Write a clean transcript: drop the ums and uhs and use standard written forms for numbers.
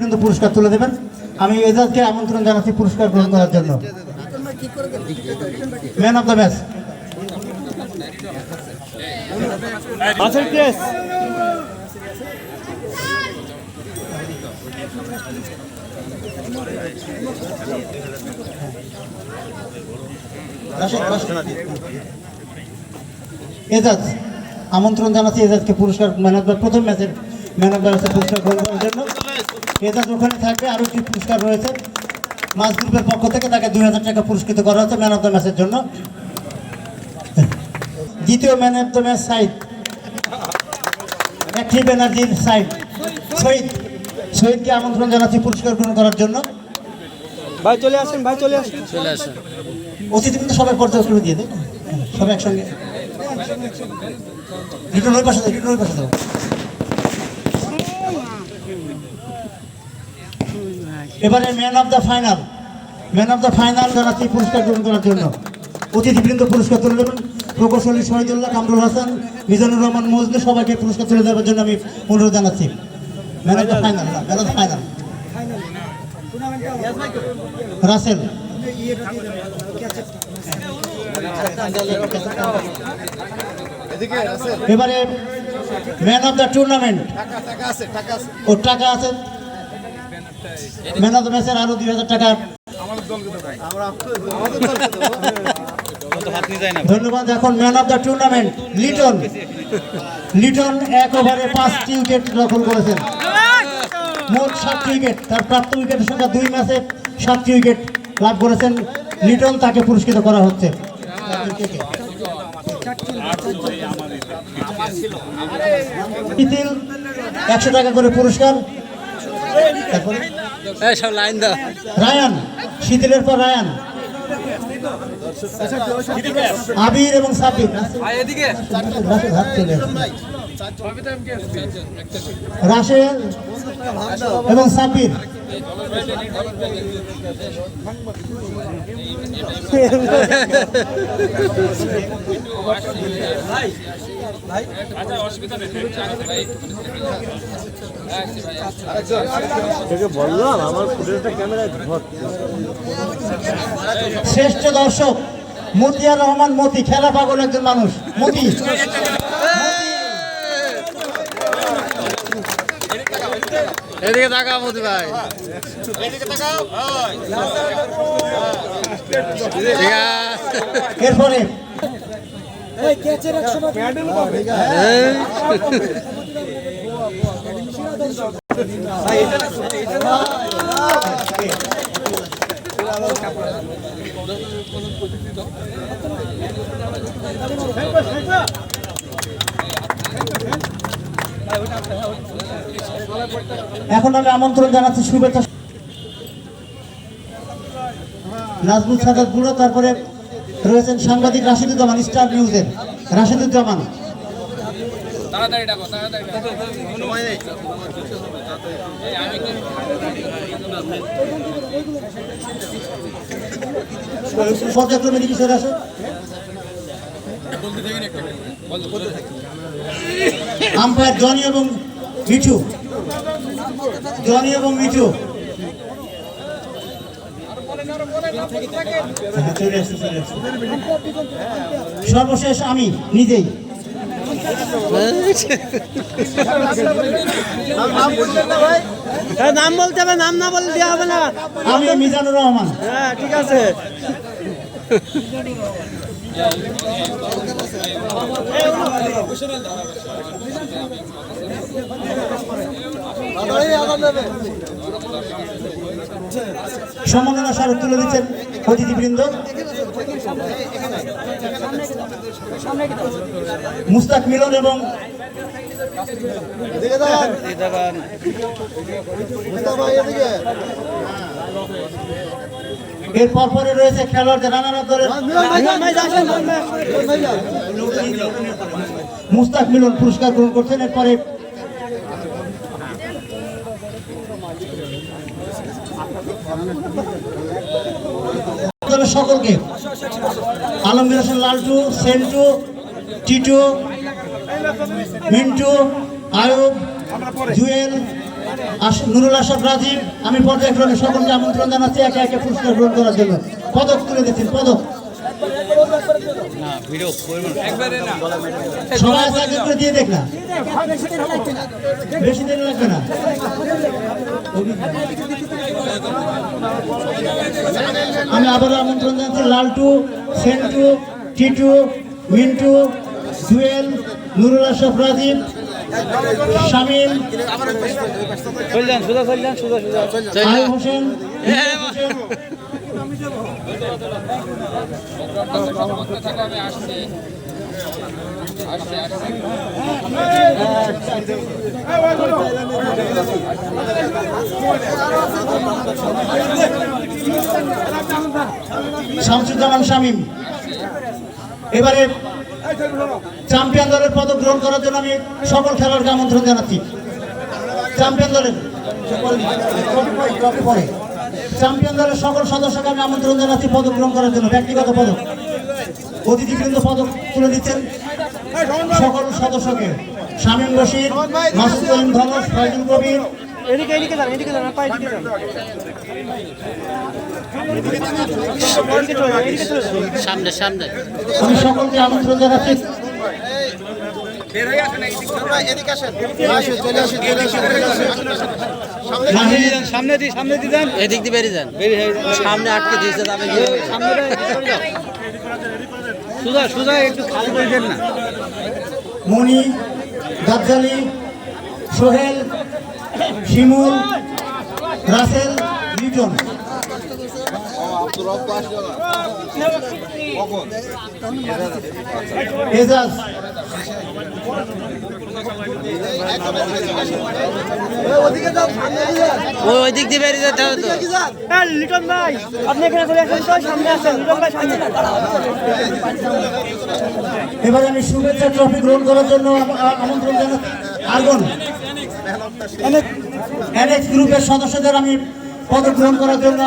কিন্তু পুরস্কার তুলে দেবেন। আমি এজাজকে আমন্ত্রণ জানাচ্ছি পুরস্কার গ্রহণ করার জন্য। Man of the match Ejaz, আমন্ত্রণ জানাচ্ছি এজাজকে পুরস্কার ম্যান অফ দ্য প্রথম ম্যাচের ম্যান অফ দ্য ম্যাচের পুরস্কার গ্রহণ করার জন্য। এজাজ ওখানে থাকবে। আরও একটি পুরস্কার রয়েছে মাস গ্রুপের পক্ষ থেকে, তাকে 2000 টাকা পুরস্কৃত করা হচ্ছে ম্যান অফ দ্য ম্যাচের জন্য। দ্বিতীয় man of the match Saeed, active এনার্জির সাইদ শহীদকে আমন্ত্রণ জানাচ্ছি পুরস্কার গ্রহণ করার জন্য। ভাই চলে আসেন, ভাই চলে আসেন, চলে আসেন। অতিথি কিন্তু সবাই পর্যায়ে করে দিয়ে দেয়, সবাই একসঙ্গে। রিটন ওই পাশে দাও। এবারে ম্যান অফ দ্য ফাইনাল জানাচ্ছি পুরস্কার গ্রহণ করার জন্য। অতিথিবৃন্দ পুরস্কার তুলে দেবেন। প্রকৌশলী শহীদুল্লাহ, কামরুল হাসান, মিজানুর রহমান মজনু, সবাইকে পুরস্কার তুলে দেওয়ার জন্য আমি অনুরোধ জানাচ্ছি। Man of the final Russell. এবারে ম্যান অফ দ্য টুর্নামেন্ট, ও টাকা আছে। ম্যান অফ দ্য ম্যাচের আরো 2000 টাকা। ধন্যবাদ। এখন man of the tournament Liton 1 ওভারে 5টি উইকেট দখল করেছেন, মোট 7টি উইকেট। তার প্রাপ্ত উইকেটের সংখ্যা 2 ম্যাচে 7টি উইকেট লাভ করেছেন লিটন, তাকে পুরস্কৃত করা হচ্ছে। তিতিল 100 টাকা করে পুরস্কার। রায়ান, শীতলের পর রায়ান, আবির এবং সাবির, রাশেল এবং সাবির। শ্রেষ্ঠ দর্শক মতিয়ার রহমান মতি, খেলা পাগল একজন মানুষ। মতি এদিকে তাকাও মতি ভাই, এরপরে এখন আমি আমন্ত্রণ জানাচ্ছি শুভেচ্ছা নাজমুল সাদাত বুড়ো। তারপরে রয়েছেন সাংবাদিক রাশিদুজ্জামান, স্টার নিউজের রাশিদুজ্জামান। পর্যায়ক্রমে দিকে সরে আসে। আম্পায়ার জনি এবং মিঠু। সর্বশেষ আমি নিজেই। নাম বলতে হবে, নাম না বললে দেওয়া হবে না। আমি মিজানুর রহমান। হ্যাঁ ঠিক আছে। সম্মাননা স্মারক তুলে দিচ্ছেন অতিথিবৃন্দ। মুস্তাক মিলন এবং এর পরপরে রয়েছে খেলোয়াড়দের রানার দলের মুস্তাক মিলন পুরস্কার গ্রহণ করছেন। এরপরে সকলকে আলমগীর হোসেন, লালটু, সেন্টু, টিটু, মিন্টু, আয়ুব, জুয়েল, নুরুল আশরাফ রাজীব, আমি পর্যায়ক্রমে সকলকে আমন্ত্রণ জানাচ্ছি একে একে পুরস্কার গ্রহণ করার জন্য। পদক তুলে দিচ্ছেন, পদক সবাই আছে, আগে করে দিয়ে দেখ না, বেশি দেরি লাগবে না। আমি আবারও আমন্ত্রণ জানাচ্ছি লালটু, সেন্টু, টিটু, মিন্টু, জুয়েল, নুরুল আশরাফ রাজীব, শামিম, আলী হোসেন, শামসুজ্জামান শামীম। এবারে চ্যাম্পিয়ন দলের পদক গ্রহণ করার জন্য আমি সকল খেলোয়াড়কে আমন্ত্রণ জানাচ্ছি। চ্যাম্পিয়ন দলের পরে চ্যাম্পিয়ন দলের সকল সদস্যকে আমি আমন্ত্রণ জানাচ্ছি পদক গ্রহণ করার জন্য। ব্যক্তিগত পদক অতিথিবৃন্দ পদক তুলে দিচ্ছেন সকল সদস্যকে। শামীম বশির, মাসুদ করিম ধনুষ, ফয়জুল কবির, সামনে সামনে আমি সকলকে আমন্ত্রণ জানাচ্ছি। সামনে দিয়ে দেন, এদিক দিয়ে বেরিয়ে যান, সামনে আটকে দিয়েছে তবে সুজা সুজা একটু খালি করে দেন না। মনি, গাজ্জালি, সোহেল, শিমুল, রাসেল, লিটন। এজাজ, ওই দিক দিয়ে বেরিয়ে যেতে হবে তো। লিটন ভাই আপনি এখানে চলে আসেন, তো সামনে আসেন, লিটন ভাই সামনে। এবারে আমি শুভেচ্ছা ট্রফি গ্রহণ করার জন্য আমন্ত্রণ জানাচ্ছি আর্গন এনএক্স গ্রুপের সদস্যদের আমি পদক গ্রহণ করার জন্য